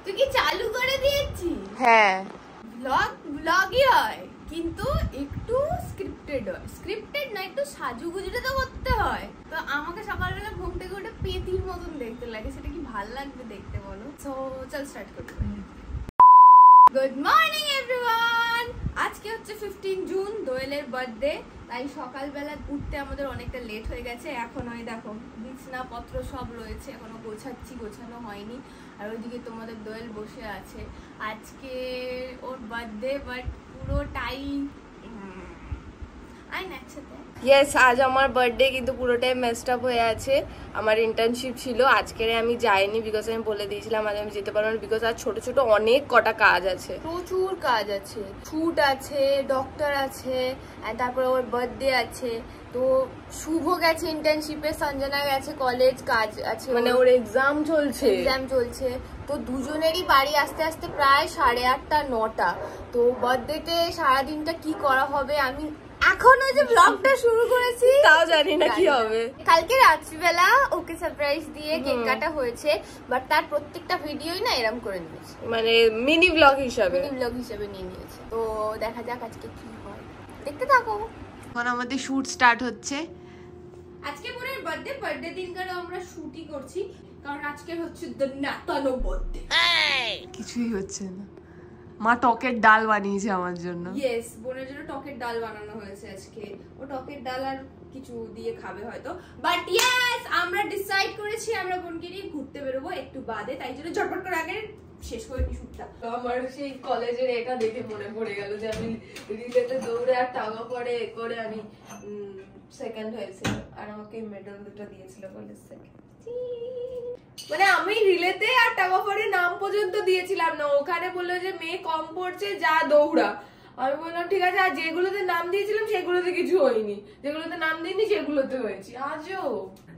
তুই কি চালু করে দিয়েছি? হ্যাঁ, ব্লগই হয় কিন্তু একটু স্ক্রিপ্টেড হয়। স্ক্রিপ্টেড না, একটু সাজুগুজুটা তো করতে হয়। তো আমাকে সকালবেলা ঘুম থেকে উঠে পেতির মতন দেখতে লাগে, সেটা কি ভাল লাগবে দেখতে বলো? সো চল স্টার্ট করি। Good morning everyone. আজকে হচ্ছে 15 জুন, দোয়েলের বার্থডে। তাই সকালবেলা উঠতে আমাদের অনেকটা লেট হয়ে গেছে। এখন ওই দেখো বিছনাপত্র সব রয়েছে, এখনো গোছাচ্ছি, গোছানো হয়নি। আর ওইদিকে তোমাদের দোয়েল বসে আছে। আজকে ওর বার্থডে, বাট পুরোটাই ইয়েস, আজ আমার বার্থডে কিন্তু পুরোটাই মেসড আপ হয়ে আছে। আমার ইন্টার্নশিপ ছিল, আজকের আমি যাইনি বিকজ আমি বলে দিয়েছিলাম আজ আমি যেতে পারবো না, বিকজ আজ ছোট ছোট অনেক কটা কাজ আছে, প্রচুর কাজ আছে। শুট আছে, ডক্টর আছে, তারপরে ওর বার্থডে আছে। তো শুভ গেছে ইন্টার্নশিপে, সঞ্জনা গেছে কলেজ, কাজ আছে, মানে ওর এক্সাম চলছে। তো দুজনেরই বাড়ি আসতে আসতে প্রায় 8:30 9টা। তো বার্থডেতে সারাদিনটা কি করা হবে, আমি এখনো যে ব্লগটা শুরু করেছি তাও জানি না কি হবে। কালকে রাত্রিবেলা ওকে সারপ্রাইজ দিয়ে কেক কাটা হয়েছে, বাট তার প্রত্যেকটা ভিডিওই না এরকম করে নিয়েছে, মানে মিনি ব্লগ হিসাবে নিয়ে নিয়েছে। তো দেখা যাক আজকে কি হয়, দেখতে থাকো। এখন আমাদের শুট স্টার্ট হচ্ছে। আজকে বোনের বার্থডে দিনকার আমরা শুটই করছি, কারণ আজকে হচ্ছে নাতানো বার্থডে। কিছুই হচ্ছে না, মা টকের ডাল বানিয়েছে আমার জন্য। ইয়েস, বোনের জন্য টকের ডাল বানানো হয়েছে আজকে। ও টকের ডাল আর কিছু দিয়ে খাবে হয়তো, বাট ইয়েস আমরা ডিসাইড করেছি আমরা বোনকে নিয়ে ঘুরতে বেরোবো একটু বাদে। তাই জন্য ঝটপট করে আগে শেষ করে নি শুটটা। আমার সেই কলেজের এটা দেখে মনে পড়ে গেল যে আমি রিলেতে দৌড়ে আর টাগা করে আমি সেকেন্ড হয়েছিল, আর আমাকে মেডেল দুটো দিয়েছিল কলেজ থেকে। মানে আমি রিলেতে আর টাকা পরে নাম পর্যন্ত দিয়েছিলাম না, ওখানে বললো যে মেয়ে কম পড়ছে যা দৌড়া। আমি বললাম ঠিক আছে, আর যেগুলোতে নাম দিয়েছিলাম সেগুলোতে কিছু হয়নি, যেগুলোতে নাম দিইনি সেগুলোতে হয়েছি। আজও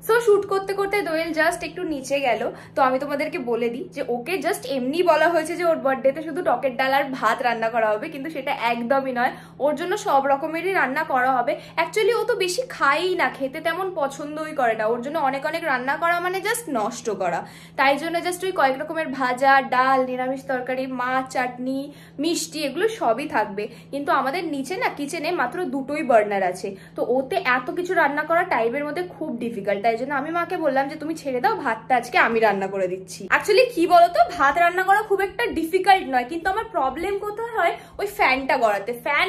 সো শুট করতে করতে দোয়েল জাস্ট একটু নিচে গেল। তো আমি তোমাদেরকে বলে দিই যে ওকে জাস্ট এমনি বলা হয়েছে যে ওর বার্থডেতে শুধু টকের ডাল আর ভাত রান্না করা হবে, কিন্তু সেটা একদমই নয়। ওর জন্য সব রকমেরই রান্না করা হবে। অ্যাকচুয়ালি ও তো বেশি খাইই না, খেতে তেমন পছন্দই করে না। ওর জন্য অনেক অনেক রান্না করা মানে জাস্ট নষ্ট করা। তাই জন্য জাস্ট ওই কয়েক রকমের ভাজা, ডাল, নিরামিষ তরকারি, মাছ, চাটনি, মিষ্টি, এগুলো সবই থাকবে। কিন্তু আমাদের নিচে না কিচেনে মাত্র 2টোই বার্নার আছে, তো ওতে এত কিছু রান্না করা টাইমের মধ্যে খুব ডিফিকাল্ট। তাই জন্য আমি মাকে বললাম যে তুমি ছেড়ে দাও, ভাতটা আজকে আমি রান্না করে দিচ্ছি। অ্যাকচুয়ালি কি বলতো, ভাত রান্না করা খুব একটা ডিফিকাল্ট নয়, কিন্তু আমার প্রবলেম কোথায় হয় ওই ফ্যান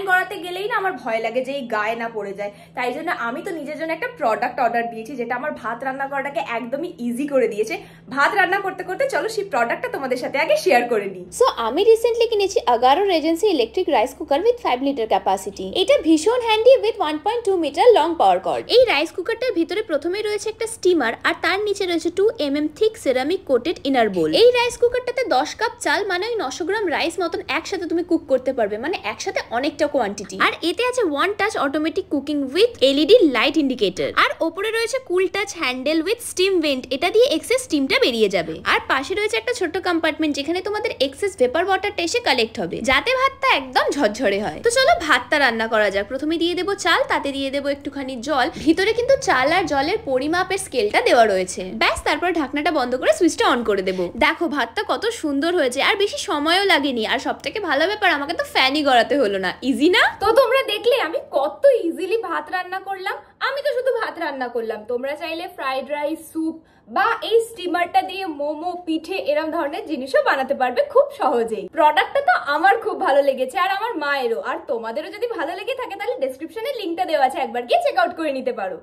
গড়াতে গেলেই না আমার ভয় লাগে যে এই গায়ে না পড়ে যায়। তাই জন্য আমি তো নিজের জন্য একটা প্রোডাক্ট অর্ডার দিয়েছি যেটা আমার ভাত রান্না করাটাকে একদমই ইজি করে দিয়েছে। ভাত রান্না করতে করতে চলো সেই প্রোডাক্টটা তোমাদের সাথে আগে শেয়ার করে নিই। সো আমি রিসেন্টলি কিনেছি Agaro regency electric rice cooker with 5 litre capacity. এটা ভীষণ handy with 1.2 metre long power cord. এই রাইস কুকারটার ভিতরে প্রথমেই রয়েছে একটা স্টিমার, আর তার নিচে রয়েছে 2 mm thick ceramic coated inner bowl. এই রাইস কুকারটাতে 10 কাপ চাল মানে 900 গ্রাম রাইস মতন একসাথে তুমি কুক করতে পারবে, মানে একসাথে অনেকটা কোয়ান্টিটি। আর এতে আছে 1 touch automatic cooking with LED light indicator. আর ওপরে রয়েছে cool touch handle with steam vent, এটা দিয়ে এক্সেস স্টিমটা বেরিয়ে যাবে। আর পাশে রয়েছে একটা ছোট্ট কম্পার্টমেন্ট যেখানে তোমাদের এক্সেস ভেপার ওয়াটারটা এসে কালেক্ট হবে, যাতে ভাতটা একদম ঝরঝরে হয়। তো চলো ভাতটা রান্না করা যাক। প্রথমে দিয়ে দেবো চাল, তাতে দিয়ে দেবো একটুখানি জল। ভিতরে কিন্তু চাল আর জলের পরিমাপের স্কেলটা দেওয়া রয়েছে। ব্যাস, তারপর ঢাকনাটা বন্ধ করে সুইচটা অন করে দেবো। দেখো ভাতটা কত সুন্দর হয়েছে, আর বেশি সময়ও লাগেনি। আর সবথেকে ভালো ব্যাপার, আমাকে তো ফ্যানই গড়াতে হলো না। ইজি না? তো তোমরা দেখলে আমি কত ইজিলি ভাত রান্না করলাম। আমি তো শুধু ভাত রান্না করলাম, তোমরা চাইলে ফ্রাইড রাইস, স্যুপ বা এই স্টিমারটা দিয়ে মোমো, পিঠে এরকম ধরনের জিনিসও বানাতে পারবে খুব সহজেই। প্রোডাক্টটা তো আমার খুব ভালো লেগেছে, আর আমার মায়েরও। আর তোমাদেরও যদি ভালো লেগে থাকে তাহলে ডেসক্রিপশনে লিংকটা দেওয়া আছে, একবার গিয়ে চেক আউট করে নিতে পারো।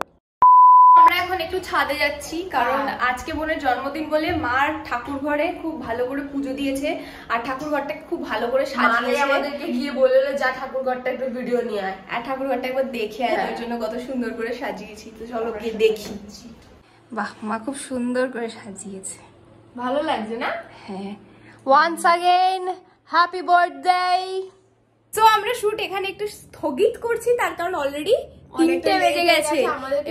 আমরা এখন একটু ছাদে যাচ্ছি, কারণ আজকে বোনের জন্মদিন বলে মার ঠাকুর ঘরে খুব ভালো করে পুজো দিয়েছে, আর ঠাকুর ঘরটাকে খুব ভালো করে সাজিয়েছে। আমাদেরকে গিয়ে বললো যা ঠাকুর ঘরটা একটু ভিডিও নিয়ে আয়, আর ঠাকুর ঘরটা একবার দেখে আয়, ওর জন্য কত সুন্দর করে সাজিয়েছি। তো চলো গিয়ে দেখি। বাহ, মা খুব সুন্দর করে সাজিয়েছে, ভালো লাগছে না? হ্যাঁ, ওয়ান্স अगेन হ্যাপি বার্থডে। তো আমরা শুট এখানে একটু স্থগিত করছি, তার কারণ অলরেডি 3টে বেজে গেছে।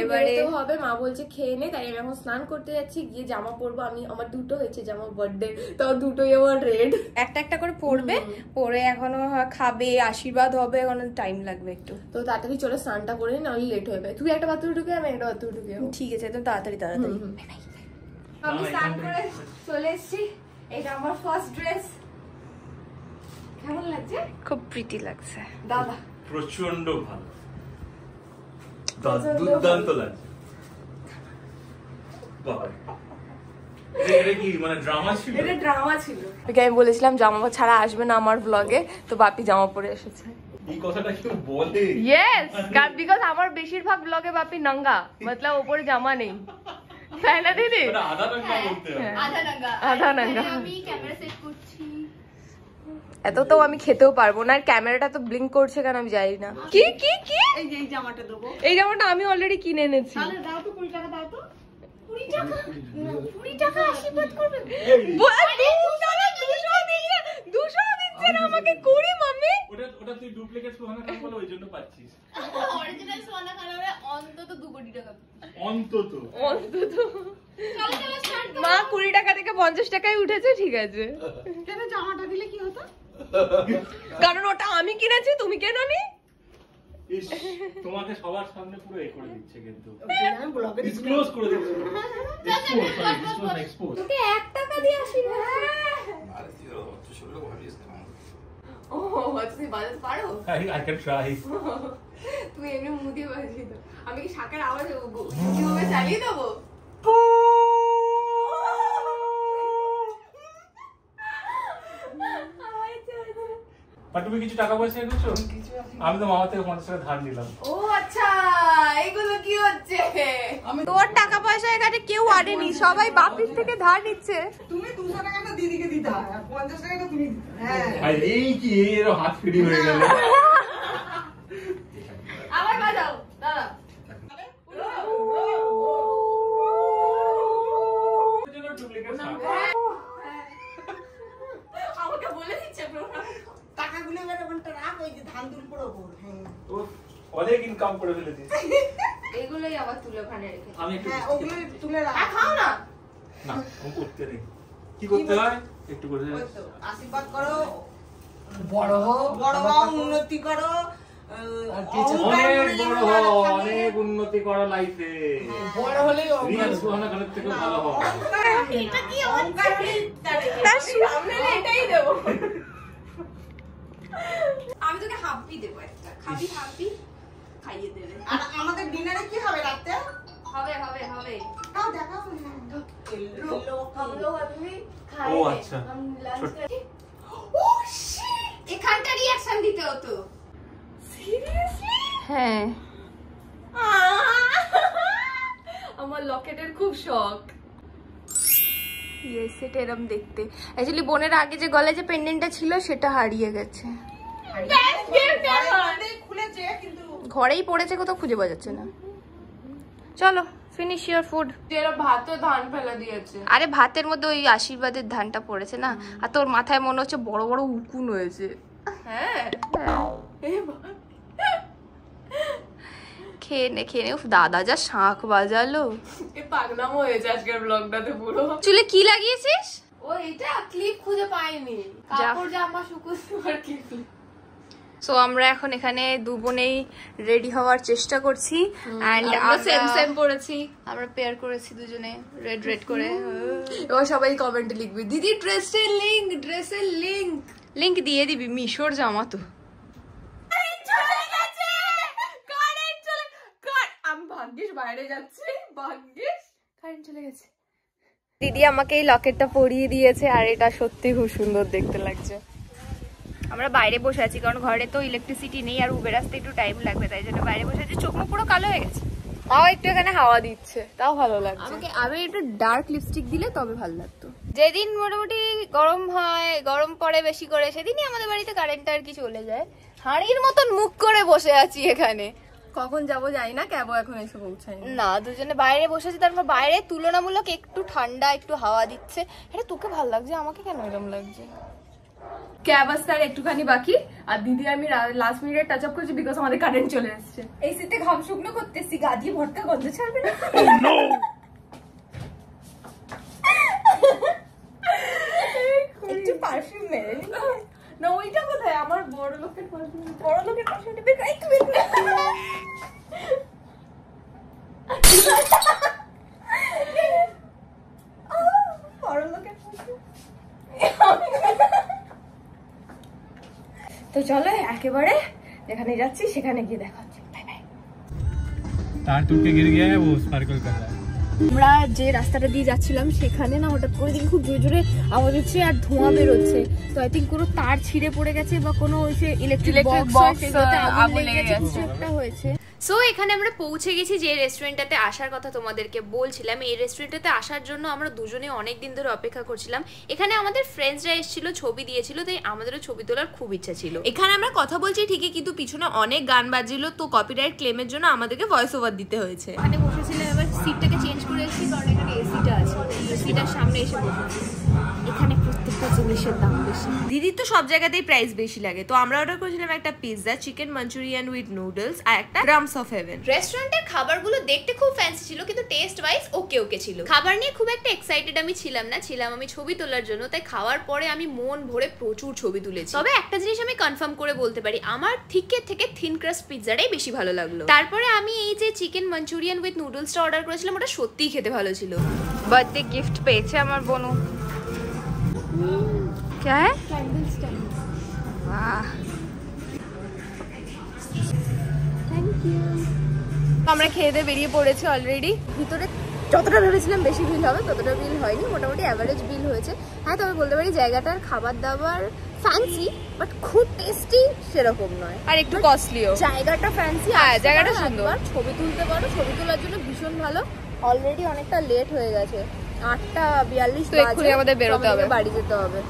এবারে হবে, মা বলছে খেয়ে নে, তাই আমি এখন স্নান করতে যাচ্ছি, গিয়ে জামা পরবো। আমি আমার 2টো হয়েছে জামা, বার্থডে তাও 2টোই আমার রেড। একটা একটা করে পড়বে, পরে এখনো খাবে, আশীর্বাদ হবে, এখন টাইম লাগবে একটু। তো তাড়াতাড়ি চলে স্নানটা করে নি, নাহলে লেট হয়ে যাবে। তুই একটা বাথরুমে ঢুকে, আমি একটা বাথরুমে ঢুকে। ঠিক আছে, একদম তাড়াতাড়ি তাড়াতাড়ি। আমি স্নান করে চলে এসেছি, এটা আমার ফার্স্ট ড্রেস। কেমন লাগছে? খুব প্রীতি লাগছে দাদা, প্রচন্ড ভালো, দুর্দান্ত লাগছে। বাবা, এটা কি মানে ড্রামা ছিল? এটা ড্রামা ছিল। আমি বলেছিলাম জামা ছাড়া আসবে না আমার ব্লগে, তো বাপি জামা পরে এসেছে। এই কথাটা কেউ বলে? ইয়েস, বিকজ আমার বেশিরভাগ ব্লগে বাপি নঙ্গা, মতলব উপরে জামা নেই, তাই না দিদি? আধা নাঙ্গা করতে হবে। আধা নাঙ্গা। আমি ক্যামেরা সেট করছি। এত তো আমি খেতেও পারবো না, আর ক্যামেরাটা তো ব্লিঙ্ক করছে কেন আমি জানি না। কি কি কি? এই জামাটা দেবো। এই জামাটা আমি অলরেডি কিনে এনেছি। তাহলে দাও তো 20 টাকা দাও তো। 20 টাকা? 20 টাকা আশীর্বাদ করবে? 200 দিচ্ছে না আমাকে, 20 মাম্মি। ওটা তুই ডুপ্লিকেট সোনা কান বলে ওই জন্য পাচ্ছিস। অরিজিনাল সোনা কালারে অন্তত 2 কোটি টাকা। অন্তত চলো চলো স্টার্ট করো। মা 20 টাকা থেকে 50 টাকায় উঠেছে, ঠিক আছে। কেন জামাটা দিলে কি হতো? কারণ ওটা আমি কিনেছি, তুমি কেন নি? ইস, তোমাকে সবার সামনে পুরো এ করে দিচ্ছে, কিন্তু ডিসক্লোজ করে দিচ্ছে। এক্সপোজ তোকে 1 টাকা দিয়ে আশীর্বাদ। ও তুই বাজাতে পারো? I can try. তুই এমনি মুখ দিয়ে বাজিয়ে দাও। আমি কি শাকের আওয়াজ কিভাবে চালিয়ে দেবো? বাট তুমি কিছু টাকা পয়সা এনেছো? আমি তো মামা থেকে 50 টাকা ধার নিলাম। ও আচ্ছা, এইগুলো কি হচ্ছে? তোর টাকা পয়সা এখানে কেউ আনেনি, সবাই বাপির থেকে ধার নিচ্ছে। তুমি 200 টাকাটা দিদিকে দিতে হয়, আর 50 টাকাটা তুমি দিতে হয়। হ্যাঁ, আর এই কি এর হাত ফ্রি হয়ে গেল। আবার বাজাও দাদা। আমাকে বলে দিচ্ছে টাকাগুলো এবার ওখানটা রাখ, ওই যে ধান তুল পড়ো। হ্যাঁ, অনেক ইনকাম করে ফেলেছিস। এইগুলোই আবার তুলে ওখানে রেখে। আমি একটু হ্যাঁ, ওগুলো তুলে রাখ। খাও না। না, ও করতে নেই। কি করতে হয় একটু করে ওই তো, আশীর্বাদ করো, বড় হও, উন্নতি করো, অনেক বড় হও, অনেক উন্নতি করো লাইফে। বড় হলেই রিয়াল সুহানা খানের থেকে ভালো হও। এটা কি অহংকার হলেই সামনে এটাই দেবো। আমি তোকে হাব্বি দেবো একটা, খাবি হাব্বি, খাইয়ে দেবে। আর আমাদের ডিনারে কি হবে রাতে? হবে হবে হবে। তাও দেখাও না। हम लोग अभी खाए ও थे। আচ্ছা। हम लंच ছোট- करके ও শিট, এখানটা রিঅ্যাকশন দিতে হতো। সিরিয়াসলি? হ্যাঁ, আমার লকেটের খুব শখ। ইয়েস, এটা এরম দেখতে। অ্যাকচুয়ালি বোনের আগে যে গলায় যে পেন্ডেন্টটা ছিল সেটা হারিয়ে গেছে, খুলেছে কিন্তু ঘরেই পড়েছে, কোথাও খুঁজে পাওয়া যাচ্ছে না। চলো ফিনিশ ইওর ফুড। এরা ভাতও ধান ফেলা দিয়েছে। আরে ভাতের মধ্যে ওই আশীর্বাদের ধানটা পড়েছে না, আর তোর মাথায় মনে হচ্ছে বড় বড় উকুন হয়েছে। হ্যাঁ, খেয়ে নে খেয়ে নে। উফ, দাদা যা শাঁখ বাজালো। এ পাগলামো হয়েছে আজকের ব্লগটাতে পুরো। চুলে কি লাগিয়েছিস? ও এটা ক্লিপ খুঁজে পাইনি, কাপড় জামা শুকুছে আর কি। সো আমরা এখন এখানে দু বোনেই রেডি হওয়ার চেষ্টা করছি, এন্ড আমরা সেম সেম পড়েছি। আমরা পেয়ার করেছি দুজনে রেড রেড করে। এবার সবাই কমেন্টে লিখবে দিদি ড্রেসের লিংক। লিংক দিয়ে দিবি, মিশোর জামা তো। আমি ভাগ্যিস বাইরে যাচ্ছি, ভাগ্যিস কারেন্ট চলে গেছে। দিদি আমাকে এই লকেটটা পরিয়ে দিয়েছে, আর এটা সত্যি খুব সুন্দর দেখতে লাগছে। আমরা বাইরে বসে আছি কারণ ঘরে তো ইলেকট্রিসিটি নেই, আর উবের আসতে একটু টাইম লাগবে, তাই জন্য বাইরে বসে আছি। চোখ মুখ পুরো কালো হয়ে গেছে, তাও একটু এখানে হাওয়া দিচ্ছে, তাও ভালো লাগছে। আমাকে আবার একটু ডার্ক লিপস্টিক দিলে তবে ভালো লাগতো। যেদিন মোটামুটি গরম হয়, গরম পড়ে বেশি করে, সেদিনই আমাদের বাড়িতে কারেন্টটা আর কি চলে যায়। হাঁড়ির মতন মুখ করে বসে আছি এখানে। কখন যাবো জানি না, ক্যাবও এখন এসে পৌঁছায়নি। না, দুজনে বাইরে বসেছি, তারপর বাইরে তুলনামূলক একটু ঠান্ডা, একটু হাওয়া দিচ্ছে। এটা তোকে ভালো লাগছে, আমাকে কেন এরকম লাগছে? ক্যাব আসতে আর একটুখানি বাকি, আর দিদি আমি লাস্ট মিনিটে টাচ আপ করছি বিকজ আমাদের কারেন্ট চলে এসেছে। এই শীতে ঘাম শুকনো করতেছি, গা দিয়ে ভটকা গন্ধ ছাড়বে না। একটু পারফিউম মেরে না, ওইটা কোথায় আমার বড় লোকের পারফিউম, বড় লোকের পারফিউমটা বের কর, একটু বের কর। তো চলো একেবারে যেখানে যাচ্ছি সেখানে গিয়ে দেখা হচ্ছে। Bye bye. तार टूट के गिर गया है वो स्पार्कल कर रहा है। আমরা যে রাস্তাটা দিয়ে যাচ্ছিলাম সেখানে না হঠাৎ করে দেখি খুব জোরে জোরে আওয়াজ হচ্ছে আর ধোঁয়া বেরোচ্ছে। তো আই থিঙ্ক কোনো তার ছিঁড়ে পড়ে গেছে বা কোনো ওই যে ইলেকট্রিক বক্স আগুন লেগে গেছে, কিছু একটা হয়েছে। সো এখানে আমরা পৌঁছে গেছি যে রেস্টুরেন্টটাতে আসার কথা তোমাদেরকে বলছিলাম। এই রেস্টুরেন্টটাতে আসার জন্য আমরা দুজনে অনেক দিন ধরে অপেক্ষা করছিলাম। এখানে আমাদের ফ্রেন্ডসরা এসেছিল, ছবি দিয়েছিল, তাই আমাদেরও ছবি তোলার খুব ইচ্ছা ছিল। এখানে আমরা কথা বলছি ঠিকই, কিন্তু পিছনে অনেক গান বাজছিল, তো কপিরাইট ক্লেমের জন্য আমাদেরকে ভয়েস ওভার দিতে হয়েছে। এখানে বসেছিলাম, এবার সিটটাকে চেঞ্জ করে এসেছি কারণ এখানে এসিটা আছে, এসিটার সামনে এসে বসেছি। এখানে প্রত্যেকটা জিনিসের দাম বেশি, দিদির তো সব জায়গাতেই প্রাইস বেশি লাগে। তো আমরা অর্ডার করেছিলাম একটা pizza, chicken Manchurian with noodles আর একটা গ্রামস অফ হেভেন। রেস্টুরেন্টের খাবারগুলো দেখতে খুব ফ্যান্সি ছিল, কিন্তু টেস্ট ওয়াইজ ওকে ওকে ছিল। খাবার নিয়ে খুব একটা এক্সাইটেড আমি ছিলাম না, ছিলাম আমি ছবি তোলার জন্য। তাই খাওয়ার পরে আমি মন ভরে প্রচুর ছবি তুলেছি। তবে একটা জিনিস আমি কনফার্ম করে বলতে পারি, আমার থিকের থেকে থিন ক্রাস্ট পিৎজাটাই বেশি ভালো লাগলো। তারপরে আমি এই যে চিকেন মাঞ্চুরিয়ান উইথ নুডলসটা অর্ডার করেছিলাম, ওটা সত্যিই খেতে ভালো ছিল। বার্থডে গিফট পেয়েছে আমার বোনু। क्या है? वाह, থ্যাংক ইউ। আমরা খেয়ে দিয়ে বেরিয়ে পড়েছি অলরেডি। ভিতরে যতটা ভেবেছিলাম বেশি বিল হবে ততটা বিল হয়নি, মোটামুটি অ্যাভারেজ বিল হয়েছে। হ্যাঁ, তবে বলতে পারি জায়গাটার খাবার দাবার ফ্যান্সি, বাট খুব টেস্টি সেরকম নয়, আর একটু কস্টলিও। জায়গাটা ফ্যান্সি, হ্যাঁ জায়গাটা সুন্দর, ছবি তুলতে পারো, ছবি তোলার জন্য ভীষণ ভালো। অলরেডি অনেকটা লেট হয়ে গেছে, 8:42 বাজে, আমাদের বেরোতে হবে, বাড়ি যেতে হবে।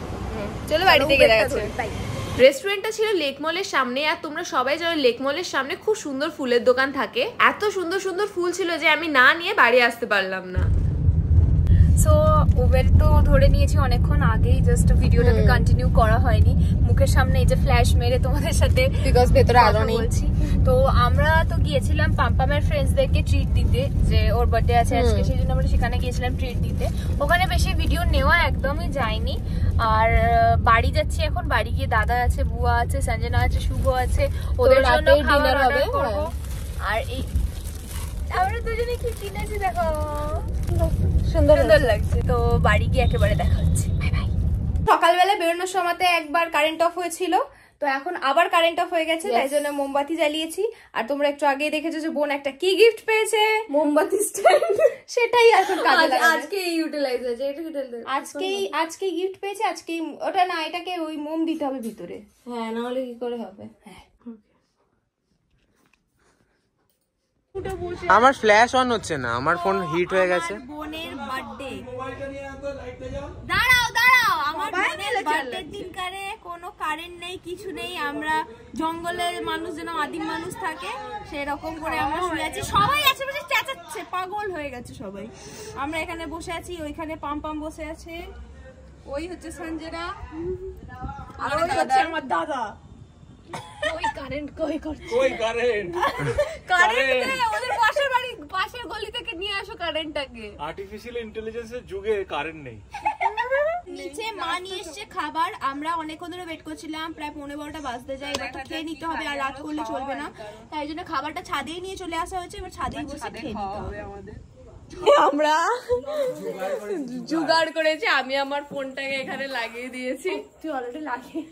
চলো বাড়ি থেকে দেখা যাচ্ছে। রেস্টুরেন্টটা ছিল লেক মলের সামনে, আর তোমরা সবাই জানো লেক মলের সামনে খুব সুন্দর ফুলের দোকান থাকে। এত সুন্দর সুন্দর ফুল ছিল যে আমি না নিয়ে বাড়ি আসতে পারলাম না। সো উবের তো ধরে নিয়েছি অনেকক্ষণ আগেই, জাস্ট ভিডিওটাকে কন্টিনিউ করা হয়নি। মুখের সামনে এই যে ফ্ল্যাশ মেরে তোমাদের সাথে বিকজ ভেতরে আলো নেই বলছি। তো আমরা তো গিয়েছিলাম পাম্পামের ফ্রেন্ডসদেরকে ট্রিট দিতে, যে ওর বার্থডে আছে আজকে, সেই জন্য আমরা সেখানে গিয়েছিলাম ট্রিট দিতে। ওখানে বেশি ভিডিও নেওয়া একদমই যায়নি। আর বাড়ি যাচ্ছি এখন, বাড়ি গিয়ে দাদা আছে, বুয়া আছে, সঞ্জনা আছে, শুভ আছে, ওদের জন্য ডিনার হবে। আর এই আমরা দুজনে কি কিনেছি দেখো, সুন্দর সুন্দর লাগছে। তো বাড়ি গিয়ে একেবারে দেখা হচ্ছে। Bye bye. সকালবেলা বেরোনোর সময়তে একবার কারেন্ট অফ হয়েছিল, তো এখন আবার কারেন্ট অফ হয়ে গেছে, তাই জন্য মোমবাতি জ্বালিয়েছি। আর তোমরা একটু আগে দেখেছো যে বোন একটা কি গিফট পেয়েছে, মোমবাতি স্ট্যান্ড। সেটাই এখন কাজে লাগে, আজকে ইউটিলাইজ হয়েছে। এটা আজকেই গিফট পেয়েছে, আজকেই। ওটা না, এটাকে ওই মোম দিতে হবে ভিতরে। হ্যাঁ, না হলে কি করে হবে। হ্যাঁ, আমার ফ্ল্যাশ অন হচ্ছে না, আমার ফোন হিট হয়ে গেছে। বোনের বার্থডে, দাঁড়াও দাঁড়াও, আমার বোনের বার্থডের দিনকারে কোনো কারেন্ট নেই, কিছু নেই। আমরা জঙ্গলের মানুষ, যেন আদিম মানুষ থাকে সেরকম করে আমরা শুয়ে আছি। সবাই আশেপাশে চেঁচাচ্ছে, পাগল হয়ে গেছে সবাই। আমরা এখানে বসে আছি, ওইখানে পাম বসে আছে, ওই হচ্ছে সঞ্জনা, আর ওই হচ্ছে আমার দাদা। ওই কারেন্ট কই করছে, कोई কারেন্ট ওদের পাশের বাড়ি, পাশের গলি থেকে নিয়ে আসো কারেন্টটাকে। আর্টিফিশিয়াল ইন্টেলিজেন্সের যুগে কারেন্ট নেই। নিচে মা নিয়ে এসছে খাবার, আমরা অনেকক্ষণ ধরে ওয়েট করছিলাম, প্রায় 11:15 বাজতে যায়। এবার তো খেয়ে নিতে হবে, আর রাত করলে চলবে না, তাই জন্য খাবারটা ছাদেই নিয়ে চলে আসা হয়েছে। এবার ছাদেই বসে খেয়ে নিতে হবে আমাদের। আমরা জুগাড় করেছি, আমি আমার ফোনটাকে এখানে লাগিয়ে দিয়েছি। তুই অলরেডি লাগিয়ে,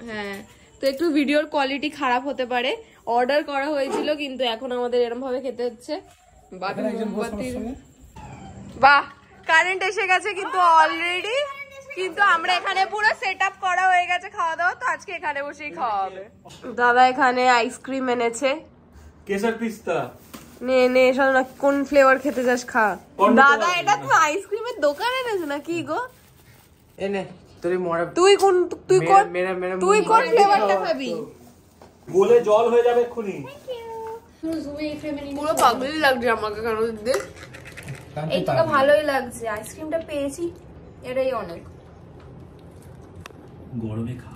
হ্যাঁ। তো একটু ভিডিওর কোয়ালিটি খারাপ হতে পারে, অর্ডার করা হয়েছিল কিন্তু এখন আমাদের এরকম ভাবে খেতে হচ্ছে। বাহ, কারেন্ট এসে গেছে কিন্তু অলরেডি, কিন্তু আমরা এখানে পুরো সেট আপ করা হয়ে গেছে খাওয়া দাওয়া। তো আজকে এখানে বসেই খাওয়া হবে। দাদা এখানে আইসক্রিম এনেছে, কেসার পিস্তা। নে নে, সব না, কোন ফ্লেভার খেতে চাস খা। দাদা এটা তো আইসক্রিমের দোকান এনেছে না কি গো? এনে তুই কোন ফ্লেভারটা খাবি? গোলে জল হয়ে যাবে এক্ষুনি। পুরো পাগলই লাগছে আমাকে কেন দিদি। এইটা ভালোই লাগছে, আইসক্রিমটা পেয়েছি, এটাই অনেক। গরমে খাও।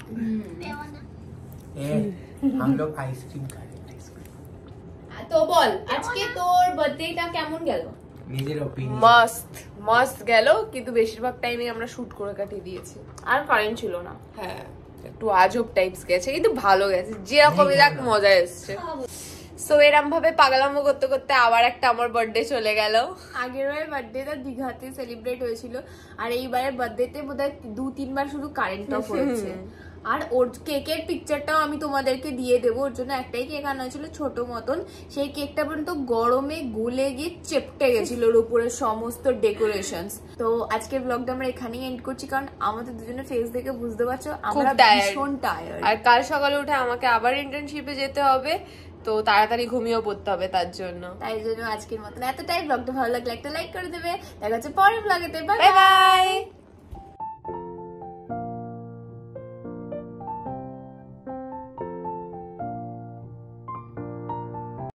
हम लोग आइसक्रीम खा रहे हैं। তো বল আজকে তোর বার্থডেটা কেমন গেল? নিজের ওপিনিয়ন। মাস্ট মাস্ট গেল, কিন্তু বেশিরভাগ টাইমে আমরা শুট করে কাটিয়ে দিয়েছি, আর কারেন্ট ছিল না। হ্যাঁ, একটু আজব টাইপস গেছে, কিন্তু ভালো গেছে, যেরকমই দেখ মজা এসছে। সো এরম ভাবে পাগলামো করতে করতে আবার একটা আমার বার্থডে চলে গেল। আগের বারের বার্থডেটা দীঘাতে সেলিব্রেট হয়েছিল, আর এইবারের বার্থডেতে বোধহয় 2-3 বার শুধু কারেন্ট অফ হয়েছে। আর ওর কেকের পিকচারটাও আমি তোমাদেরকে দিয়ে দেবো। ওর জন্য একটাই কেক আনা হয়েছিল ছোট মতন, সেই কেকটা পর্যন্ত গরমে গলে গিয়ে চেপটে গেছিল ওর উপরে সমস্ত ডেকোরেশনস। তো আজকের ব্লগটা আমরা এখানেই এন্ড করছি, কারণ আমাদের দুজনের ফেস দেখে বুঝতে পারছো আমরা ভীষণ টায়ার্ড। আর কাল সকালে উঠে আমাকে আবার ইন্টার্নশিপে যেতে হবে, তো তাড়াতাড়ি ঘুমিয়েও পড়তে হবে তার জন্য। তাই জন্য আজকের মতন এতটাই। ব্লগটা ভালো লাগলে একটা লাইক করে দেবে। দেখা হচ্ছে পরের ব্লগেতে। Bye bye.